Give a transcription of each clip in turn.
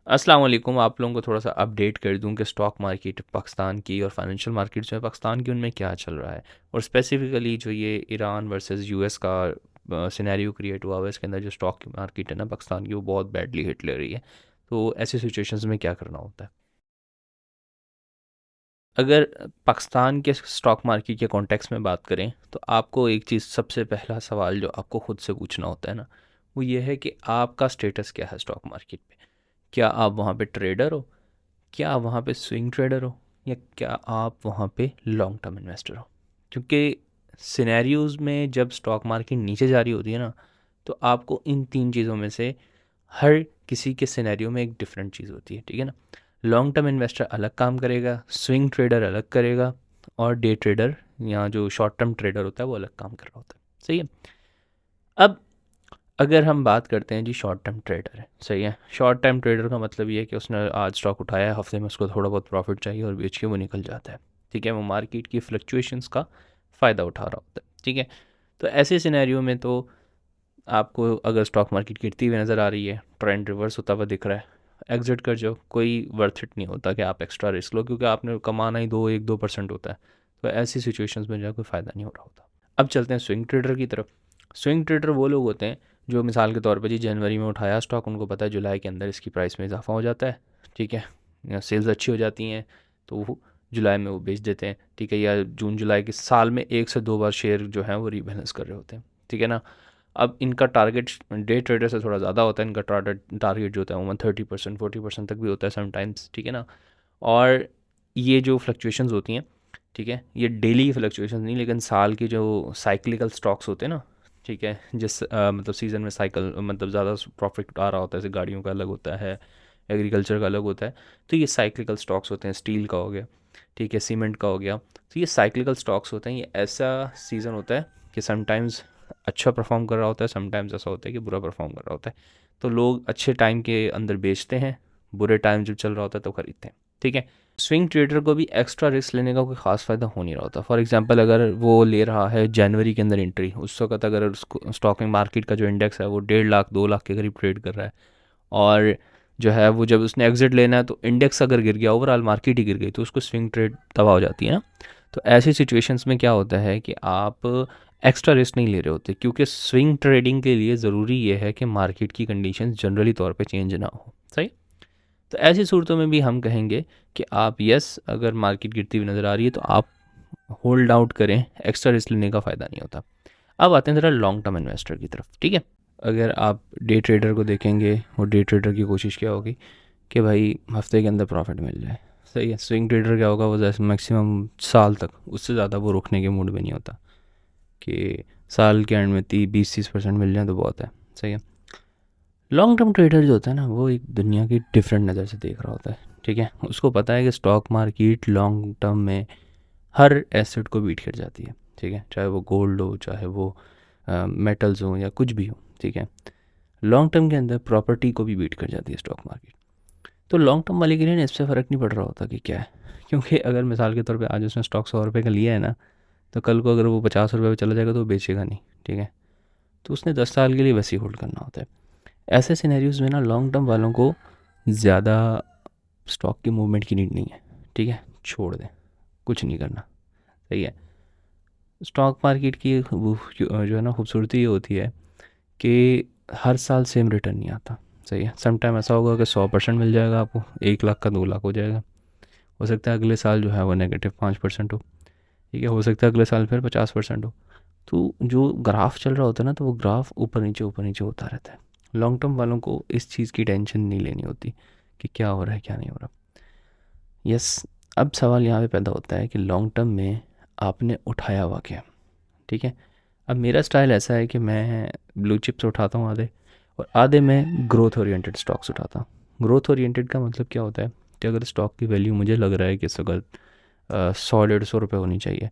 अस्सलाम वालेकुम। आप लोगों को थोड़ा-सा अपडेट कर दूँ कि स्टॉक मार्केट पाकिस्तान की और फाइनेंशियल मार्केट्स जो है पाकिस्तान की, उनमें क्या चल रहा है। और स्पेसिफ़िकली जो ये ईरान वर्सेस यूएस का सिनेरियो क्रिएट हुआ है, इसके अंदर जो स्टॉक मार्केट है ना पाकिस्तान की, वो बहुत बैडली हिट ले रही है। तो ऐसी सिचुएशंस में क्या करना होता है? अगर पाकिस्तान के स्टॉक मार्केट के कॉन्टेक्स्ट में बात करें, तो आपको एक चीज़, सबसे पहला सवाल जो आपको खुद से पूछना होता है ना, वो ये है कि आपका स्टेटस क्या है स्टॉक मार्केट पे? क्या आप वहाँ पे ट्रेडर हो? क्या आप वहाँ पे स्विंग ट्रेडर हो, या क्या आप वहाँ पे लॉन्ग टर्म इन्वेस्टर हो? क्योंकि सिनेरियोज़ में जब स्टॉक मार्केट नीचे जा रही होती है ना, तो आपको इन तीन चीज़ों में से हर किसी के सिनेरियो में एक डिफरेंट चीज़ होती है, ठीक है ना। लॉन्ग टर्म इन्वेस्टर अलग काम करेगा, स्विंग ट्रेडर अलग करेगा, और डे ट्रेडर या जो शॉर्ट टर्म ट्रेडर होता है वो अलग काम कर रहा होता है, सही है। अब अगर हम बात करते हैं जी, शॉर्ट टर्म ट्रेडर है, सही है। शॉर्ट टर्म ट्रेडर का मतलब ये है कि उसने आज स्टॉक उठाया है, हफ्ते में उसको थोड़ा बहुत प्रॉफिट चाहिए और बेच के वो निकल जाता है, ठीक है। वो मार्केट की फ्लक्चुएशंस का फ़ायदा उठा रहा होता है, ठीक है। तो ऐसे सिनेरियो में तो आपको अगर स्टॉक मार्केट गिरती हुई नज़र आ रही है, ट्रेंड रिवर्स होता हुआ दिख रहा है, एग्जिट कर जाओ। कोई वर्थ इट नहीं होता कि आप एक्स्ट्रा रिस्क लो, क्योंकि आपने कमाना ही 2% होता है। तो ऐसी सिचुएशंस में जो है कोई फ़ायदा नहीं हो रहा होता। अब चलते हैं स्विंग ट्रेडर की तरफ। स्विंग ट्रेडर वो लोग होते हैं जो मिसाल के तौर पर जी जनवरी में उठाया स्टॉक, उनको पता है जुलाई के अंदर इसकी प्राइस में इजाफा हो जाता है, ठीक है, या सेल्स अच्छी हो जाती हैं, तो वो जुलाई में वो बेच देते हैं, ठीक है। या जून जुलाई के साल में 1 से 2 बार शेयर जो है वो रीबैलेंस कर रहे होते हैं, ठीक है ना। अब इनका टारगेट डे ट्रेडर से थोड़ा ज़्यादा होता है। इनका टारगेट जो होता है वो 30%, 40% तक भी होता है समटाइम्स, ठीक है ना। और ये जो फ्लक्चुएशंस होती हैं, ठीक है, ये डेली फ्लक्चुएशंस नहीं, लेकिन साल की जो साइक्लिकल स्टॉक्स होते हैं ना, ठीक है, जिस मतलब सीज़न में साइकिल मतलब ज़्यादा प्रॉफिट आ रहा होता है, जैसे गाड़ियों का अलग होता है, एग्रीकल्चर का अलग होता है। तो ये साइक्लिकल स्टॉक्स होते हैं, स्टील का हो गया, ठीक है, सीमेंट का हो गया। तो ये साइक्लिकल स्टॉक्स होते हैं। ये ऐसा सीज़न होता है कि समटाइम्स अच्छा परफॉर्म कर रहा होता है, समटाइम्स ऐसा होता है कि बुरा परफॉर्म कर रहा होता है। तो लोग अच्छे टाइम के अंदर बेचते हैं, बुरे टाइम जब चल रहा होता है तो खरीदते हैं, ठीक है। स्विंग ट्रेडर को भी एक्स्ट्रा रिस्क लेने का कोई ख़ास फ़ायदा हो नहीं रहा होता। फॉर एग्जांपल, अगर वो ले रहा है जनवरी के अंदर एंट्री, उस वक्त अगर उसको स्टॉक मार्केट का जो इंडेक्स है वो 1.5 लाख 2 लाख के करीब ट्रेड कर रहा है, और जो है वो जब उसने एग्जिट लेना है तो इंडेक्स अगर गिर गया, ओवरऑल मार्केट ही गिर गई, तो उसको स्विंग ट्रेड तबाह हो जाती है ना। तो ऐसी सिचुएशंस में क्या होता है कि आप एक्स्ट्रा रिस्क नहीं ले रहे होते, क्योंकि स्विंग ट्रेडिंग के लिए ज़रूरी ये है कि मार्केट की कंडीशन जनरली तौर पे चेंज ना हो, सही। तो ऐसी सूरतों में भी हम कहेंगे कि आप, यस, अगर मार्केट गिरती हुई नज़र आ रही है तो आप होल्ड आउट करें, एक्स्ट्रा रिस्क लेने का फ़ायदा नहीं होता। अब आते हैं ज़रा लॉन्ग टर्म इन्वेस्टर की तरफ, ठीक है। अगर आप डे ट्रेडर को देखेंगे, और डे ट्रेडर की कोशिश क्या होगी कि भाई हफ्ते के अंदर प्रॉफिट मिल जाए, सही है। स्विंग ट्रेडर क्या होगा, वो जैसे मैक्सिमम साल तक, उससे ज़्यादा वो रुकने के मूड में नहीं होता कि साल के एंड में 20-30% मिल जाए तो बहुत है, सही है। लॉन्ग टर्म ट्रेडर जो होता है ना, वो एक दुनिया की डिफरेंट नज़र से देख रहा होता है, ठीक है। उसको पता है कि स्टॉक मार्केट लॉन्ग टर्म में हर एसेट को बीट कर जाती है, ठीक है, चाहे वो गोल्ड हो, चाहे वो मेटल्स हो, या कुछ भी हो, ठीक है। लॉन्ग टर्म के अंदर प्रॉपर्टी को भी बीट कर जाती है स्टॉक मार्केट। तो लॉन्ग टर्म वाले के लिए ना इससे फ़र्क नहीं पड़ रहा होता कि क्या है, क्योंकि अगर मिसाल के तौर पे आज उसने स्टॉक 100 रुपये का लिया है ना, तो कल को अगर वो 50 रुपये पे चला जाएगा तो वो बेचेगा नहीं, ठीक है। तो उसने 10 साल के लिए वैसे ही होल्ड करना होता है। ऐसे सिनेरियोज में ना लॉन्ग टर्म वालों को ज़्यादा स्टॉक की मूवमेंट की नीड नहीं है, ठीक है, छोड़ दें, कुछ नहीं करना, सही है। स्टॉक मार्केट की जो है ना खूबसूरती ये होती है कि हर साल सेम रिटर्न नहीं आता, सही है। सम टाइम ऐसा होगा कि 100% मिल जाएगा आपको, 1 लाख का 2 लाख हो जाएगा। हो सकता है अगले साल जो है वो -5% हो, ठीक है। हो सकता है अगले साल फिर 50% हो। तो जो ग्राफ चल रहा होता है ना, तो वो ग्राफ ऊपर नीचे होता रहता है। लॉन्ग टर्म वालों को इस चीज़ की टेंशन नहीं लेनी होती कि क्या हो रहा है क्या नहीं हो रहा। यस। अब सवाल यहाँ पे पैदा होता है कि लॉन्ग टर्म में आपने उठाया हुआ क्या, ठीक है। अब मेरा स्टाइल ऐसा है कि मैं ब्लू चिप्स उठाता हूँ आधे, और आधे मैं ग्रोथ ओरिएंटेड स्टॉक्स उठाता हूँ। ग्रोथ ओरिएंटेड का मतलब क्या होता है कि अगर स्टॉक की वैल्यू मुझे लग रहा है कि इस वक्त 100-150 रुपये होनी चाहिए,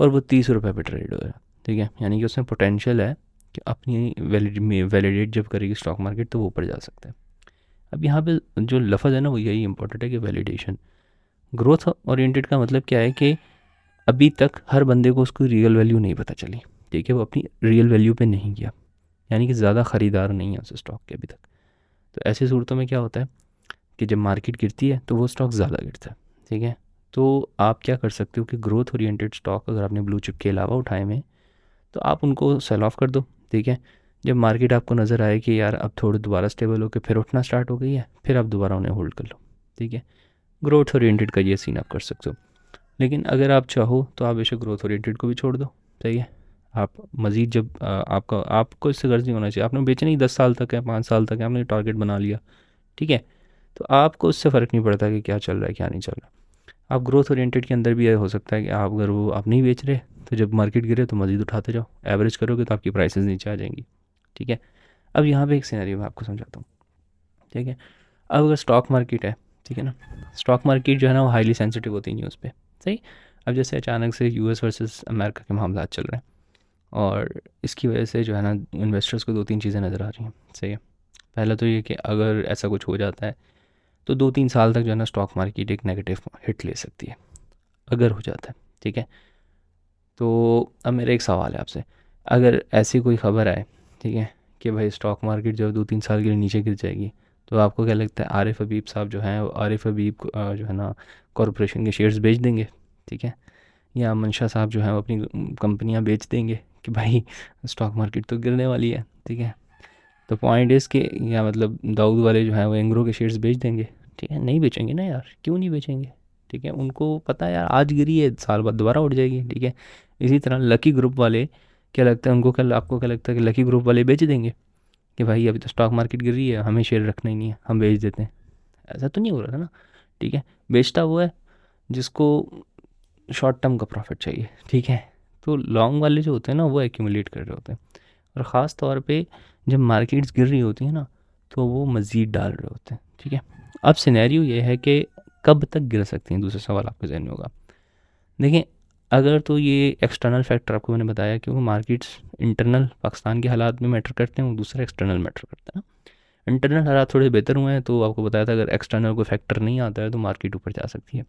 और वो 30 रुपये पे ट्रेड हो रहा है, ठीक है, यानी कि उसमें पोटेंशियल है कि अपनी वैलिडेट जब करेगी स्टॉक मार्केट तो वो ऊपर जा सकता है। अब यहाँ पे जो लफ्ज़ है ना वो यही इंपॉर्टेंट है कि वैलिडेशन। ग्रोथ ओरिएंटेड का मतलब क्या है कि अभी तक हर बंदे को उसकी रियल वैल्यू नहीं पता चली, ठीक है, वो अपनी रियल वैल्यू पे नहीं गया, यानी कि ज़्यादा ख़रीदार नहीं है उस स्टॉक के अभी तक। तो ऐसी सूरतों में क्या होता है कि जब मार्केट गिरती है तो वो स्टॉक ज़्यादा गिरता है, ठीक है। तो आप क्या कर सकते हो कि ग्रोथ ओरिएंटेड स्टॉक अगर आपने ब्लू चिप के अलावा उठाए में, तो आप उनको सेल ऑफ कर दो, ठीक है। जब मार्केट आपको नज़र आए कि यार अब थोड़ी दोबारा स्टेबल होकर फिर उठना स्टार्ट हो गई है, फिर आप दोबारा उन्हें होल्ड कर लो, ठीक है। ग्रोथ ओरिएंटेड का ये सीन आप कर सकते हो। लेकिन अगर आप चाहो तो आप बेशक ग्रोथ ओरिएंटेड को भी छोड़ दो, सही है। आप मज़ीद जब आपको इससे गर्ज नहीं होना चाहिए, आपने बेचना ही 10 साल तक है, 5 साल तक है, आपने टारगेट बना लिया, ठीक है। तो आपको उससे फ़र्क नहीं पड़ता कि क्या चल रहा है क्या नहीं चल रहा। आप ग्रोथ ओरिएंटेड के अंदर भी ये हो सकता है कि आप अगर वो आप नहीं बेच रहे तो जब मार्केट गिरे तो मज़ीद उठाते जाओ, एवरेज करोगे तो आपकी प्राइसेस नीचे आ जाएंगी, ठीक है। अब यहाँ पे एक सिनेरियो मैं आपको समझाता हूँ, ठीक है। अब अगर स्टॉक मार्केट है, ठीक है ना, स्टॉक मार्केट जो है ना वो हाईली सेंसिटिव होती है न्यूज़ पे, सही। अब जैसे अचानक से यूएस वर्सेस अमेरिका के मामला चल रहे हैं और इसकी वजह से जो है ना इन्वेस्टर्स को 2-3 चीज़ें नज़र आ रही हैं, सही है। पहला तो ये कि अगर ऐसा कुछ हो जाता है तो 2-3 साल तक जो है ना स्टॉक मार्केट एक नेगेटिव हिट ले सकती है, अगर हो जाता है, ठीक है। तो अब मेरा एक सवाल है आपसे, अगर ऐसी कोई खबर आए, ठीक है, कि भाई स्टॉक मार्केट जो 2-3 साल के लिए नीचे गिर जाएगी, तो आपको क्या लगता है आरिफ हबीब साहब जो हैं, आरिफ हबीब जो है ना कॉरपोरेशन के शेयर्स बेच देंगे, ठीक है, या मंशा साहब जो हैं वो अपनी कंपनियां बेच देंगे कि भाई स्टॉक मार्केट तो गिरने वाली है, ठीक है। तो पॉइंट इज़ कि या मतलब दाऊद वाले जो हैं वो एंग्रो के शेयर्स बेच देंगे, ठीक है। नहीं बेचेंगे ना यार, क्यों नहीं बेचेंगे, ठीक है। उनको पता है यार आज गिरी है, साल बाद दोबारा उठ जाएगी, ठीक है। इसी तरह लकी ग्रुप वाले, क्या लगता है उनको, क्या आपको क्या लगता है कि लकी ग्रुप वाले बेच देंगे कि भाई अभी तो स्टॉक मार्केट गिर रही है, हमें शेयर रखना ही नहीं है, हम बेच देते हैं? ऐसा तो नहीं हो रहा था ना, ठीक है। बेचता वो है जिसको शॉर्ट टर्म का प्रॉफिट चाहिए, ठीक है। तो लॉन्ग वाले जो होते हैं ना वो एक्यूमुलेट कर रहे होते हैं, और ख़ास तौर पे जब मार्केट्स गिर रही होती हैं ना तो वो मज़ीद डाल रहे होते हैं, ठीक है। अब सिनेरियो ये है कि कब तक गिर सकती हैं, दूसरा सवाल आपके जहन में होगा। देखिए, अगर तो ये एक्सटर्नल फैक्टर आपको मैंने बताया कि वो मार्केट्स इंटरनल पाकिस्तान के हालात में मैटर करते हैं, वो दूसरा एक्सटर्नल मैटर करता है ना। इंटरनल हालात थोड़े बेहतर हुए हैं तो आपको बताया था अगर एक्सटर्नल कोई फैक्टर नहीं आता है तो मार्केट ऊपर जा सकती है।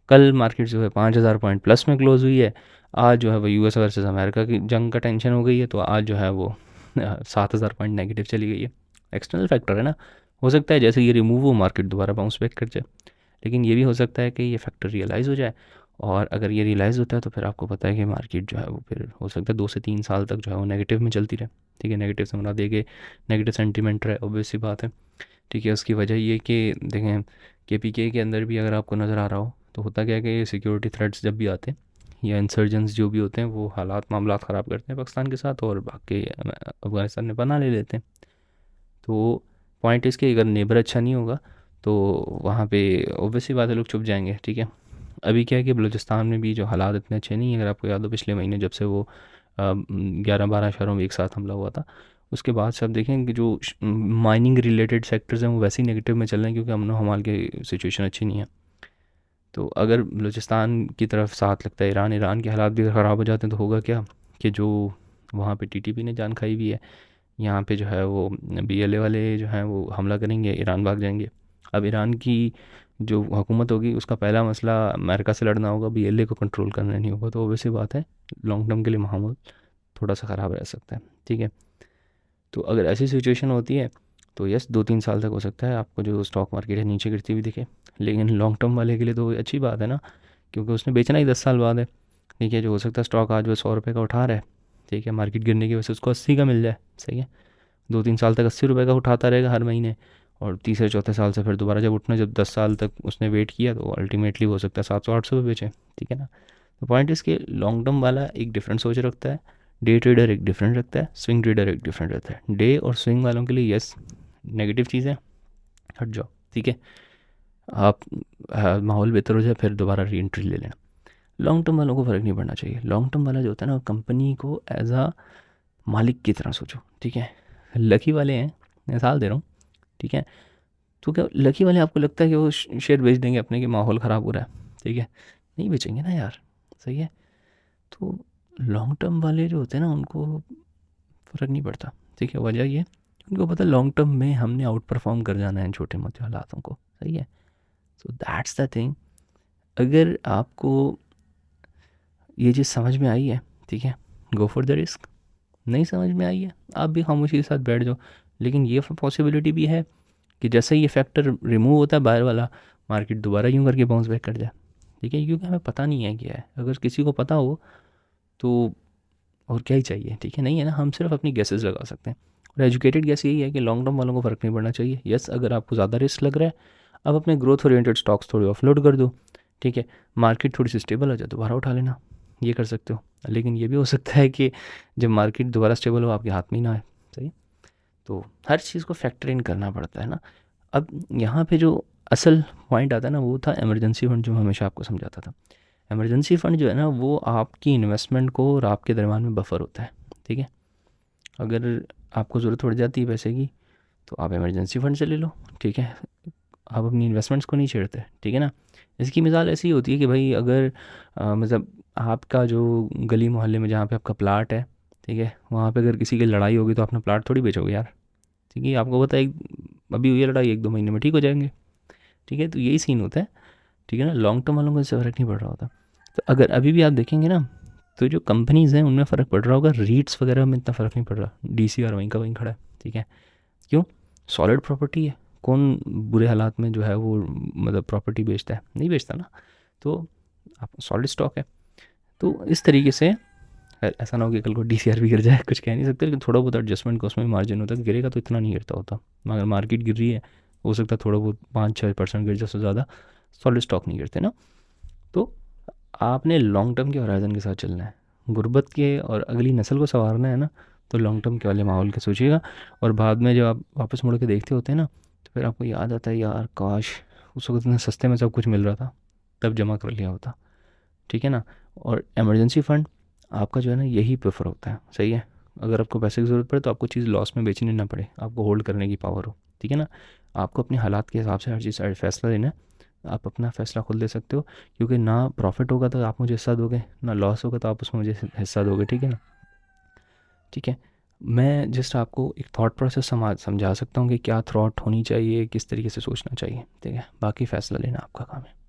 कल मार्केट जो है 5,000 पॉइंट प्लस में क्लोज हुई है। आज जो है वो यूएस वर्सेस अमेरिका की जंग का टेंशन हो गई है, तो आज जो है वो 7,000 पॉइंट नेगेटिव चली गई है। एक्सटर्नल फैक्टर है ना, हो सकता है जैसे ये रिमूव हो मार्केट दोबारा बाउंस बैक कर जाए, लेकिन ये भी हो सकता है कि ये फैक्टर रियलाइज़ हो जाए, और अगर ये रियलाइज़ होता है तो फिर आपको पता है कि मार्केट जो है वो फिर हो सकता है 2 से 3 साल तक जो है वो नेगेटिव में चलती रहे, ठीक है। नेगेटिव से मना देके नेगेटिव सेंटीमेंट रहे, ऑब्वियस सी बात है, ठीक है। उसकी वजह ये कि देखें केपीके के अंदर भी अगर आपको नज़र आ रहा हो तो होता क्या है कि सिक्योरिटी थ्रेट्स जब भी आते हैं या इंसर्जेंट्स जो भी होते हैं वो हालात मामला ख़राब करते हैं पाकिस्तान के साथ और भाग के अफ़गानिस्तान में पनाह ले लेते हैं। तो पॉइंट इसके अगर नेबर अच्छा नहीं होगा तो वहाँ पे ऑब्वियसली बात है लोग चुप जाएंगे, ठीक है। अभी क्या है कि बलूचिस्तान में भी जो हालात इतने अच्छे नहीं हैं, अगर आपको याद हो पिछले महीने जब से वो 11-12 शहरों में एक साथ हमला हुआ था, उसके बाद से आप देखें कि जो माइनिंग रिलेटेड सेक्टर्स हैं वो वैसे ही नेगेटिव में चल रहे हैं क्योंकि अमन हमाल की सिचुएशन अच्छी नहीं है। तो अगर बलूचिस्तान की तरफ साथ लगता है ईरान, ईरान के हालात भी ख़राब हो जाते हैं तो होगा क्या कि जो वहाँ पे टीटीपी ने जान खाई हुई है, यहाँ पे जो है वो बीएलए वाले जो हैं वो हमला करेंगे, ईरान भाग जाएंगे। अब ईरान की जो हुकूमत होगी उसका पहला मसला अमेरिका से लड़ना होगा, बीएलए को कंट्रोल करना नहीं होगा, तो ऑब्वियसली बात है लॉन्ग टर्म के लिए माहौल थोड़ा सा ख़राब रह सकता है, ठीक है। तो अगर ऐसी सिचुएशन होती है तो यस 2-3 साल तक हो सकता है आपको जो स्टॉक मार्केट है नीचे गिरती हुई दिखे, लेकिन लॉन्ग टर्म वाले के लिए तो अच्छी बात है ना, क्योंकि उसने बेचना ही 10 साल बाद है, ठीक है। जो हो सकता है स्टॉक आज वो 100 रुपये का उठा रहा है, ठीक है, मार्केट गिरने की वजह से उसको 80 का मिल जाए, सही है। 2-3 साल तक 80 रुपये का उठाता रहेगा हर महीने, और तीसरे चौथे साल से फिर दोबारा जब उठना, जब 10 साल तक उसने वेट किया तो अल्टीमेटली हो सकता है 700-800 पे बेचे, ठीक है ना। तो पॉइंट इसके लॉन्ग टर्म वाला एक डिफरेंट सोच रखता है, डे ट्रेडर एक डिफरेंट रखता है, स्विंग ट्रेडर एक डिफरेंट रहता है। डे और स्विंग वालों के लिए यस नेगेटिव चीज़ें हट जाओ, ठीक है। आप माहौल बेहतर हो जाए फिर दोबारा री एंट्री ले लेना। लॉन्ग टर्म वालों को फ़र्क नहीं पड़ना चाहिए। लॉन्ग टर्म वाला जो होता है ना कंपनी को एज आ मालिक की तरह सोचो, ठीक है। लकी वाले हैं, मिसाल दे रहा हूँ, ठीक है। तो क्या लकी वाले आपको लगता है कि वो शेयर बेच देंगे अपने कि माहौल ख़राब हो रहा है, ठीक है? नहीं बेचेंगे ना यार, सही है। तो लॉन्ग टर्म वाले जो होते हैं ना उनको फ़र्क नहीं पड़ता, ठीक है। वजह ये उनको पता है लॉन्ग टर्म में हमने आउट परफॉर्म कर जाना है छोटे मोटे हालातों को, सही है। So that's the thing. अगर आपको ये चीज़ समझ में आई है, ठीक है, गो फॉर द रिस्क। नहीं समझ में आई है आप भी खामोशी के साथ बैठ जाओ, लेकिन ये पॉसिबिलिटी भी है कि जैसे ही ये फैक्टर रिमूव होता है बाहर वाला, मार्केट दोबारा यूँ करके बाउंस बैक कर जाए। ठीक है, क्योंकि हमें पता नहीं है क्या है। अगर किसी को पता हो तो और क्या ही चाहिए, ठीक है, नहीं है ना, हम सिर्फ अपनी गेसेस लगा सकते हैं। और एजुकेटेड गेस यही है कि लॉन्ग टर्म वालों को फ़र्क नहीं पड़ना चाहिए। यस, अगर आपको ज़्यादा रिस्क लग रहा है, आप अपने ग्रोथ ओरिएंटेड स्टॉक्स थोड़ी ऑफलोड कर दो, ठीक है, मार्केट थोड़ी सी स्टेबल हो जाए दोबारा उठा लेना, ये कर सकते हो। लेकिन ये भी हो सकता है कि जब मार्केट दोबारा स्टेबल हो आपके हाथ में ही ना आए। सही, तो हर चीज़ को फैक्टर इन करना पड़ता है ना। अब यहाँ पे जो असल पॉइंट आता है ना, वो था इमरजेंसी फंड, जो हमेशा आपको समझाता था। इमरजेंसी फंड जो है ना, वो आपकी इन्वेस्टमेंट को और आपके दरम्यान में बफर होता है। ठीक है, अगर आपको ज़रूरत पड़ जाती है पैसे की तो आप इमरजेंसी फंड से ले लो, ठीक है, आप अपनी इन्वेस्टमेंट्स को नहीं छेड़ते, ठीक है ना। इसकी मिसाल ऐसी होती है कि भाई अगर मतलब आपका जो गली मोहल्ले में जहाँ पे आपका प्लाट है, ठीक है, वहाँ पे अगर किसी की लड़ाई होगी तो अपना प्लाट थोड़ी बेचोगे यार। ठीक है, आपको पता है अभी हुई है लड़ाई, 1-2 महीने में ठीक हो जाएंगे। ठीक है, तो यही सीन होता है। ठीक है ना, लॉन्ग टर्म वालों को इससे फ़र्क नहीं पड़ रहा होता। तो अगर अभी भी आप देखेंगे ना, तो जो कंपनीज़ हैं उनमें फ़र्क पड़ रहा होगा, रीट्स वगैरह में इतना फ़र्क नहीं पड़ रहा। DCR वहीं का वहीं खड़ा है। ठीक है, क्यों? सॉलिड प्रॉपर्टी है। कौन बुरे हालात में जो है वो मतलब प्रॉपर्टी बेचता है? नहीं बेचता ना। तो आप सॉलिड स्टॉक है। तो इस तरीके से ऐसा ना हो कि कल को DCR भी गिर जाए, कुछ कह नहीं सकते, लेकिन थोड़ा बहुत एडजस्टमेंट का उसमें मार्जिन होता है। गिरेगा तो इतना नहीं गिरता होता, मगर मार्केट गिर रही है, हो सकता है थोड़ा बहुत 5-6% गिर जाए, उससे ज़्यादा सॉलिड स्टॉक नहीं गिरते ना। तो आपने लॉन्ग टर्म के होराइजन के साथ चलना है, गुर्बत के और अगली नस्ल को संवारना है ना, तो लॉन्ग टर्म के वाले माहौल के सोचिएगा। और बाद में जब आप वापस मुड़ के देखते होते हैं ना, तो फिर आपको याद आता है यार काश उस वक्त इतना सस्ते में सब कुछ मिल रहा था, तब जमा कर लिया होता। ठीक है ना। और इमरजेंसी फ़ंड आपका जो है ना यही प्रेफर होता है। सही है, अगर आपको पैसे की ज़रूरत पड़े तो आपको चीज़ लॉस में बेचनी ना पड़े, आपको होल्ड करने की पावर हो। ठीक है ना, आपको अपने हालात के हिसाब से हर चीज़ फैसला लेना है। आप अपना फ़ैसला खुद ले सकते हो, क्योंकि ना प्रॉफिट होगा तो आप मुझे हिस्सा दोगे, ना लॉस होगा तो आप उसमें मुझे हिस्सा दोगे। ठीक है ना। ठीक है, मैं जस्ट आपको एक थॉट प्रोसेस समझा सकता हूँ कि क्या थॉट होनी चाहिए, किस तरीके से सोचना चाहिए। ठीक है, बाकी फ़ैसला लेना आपका काम है।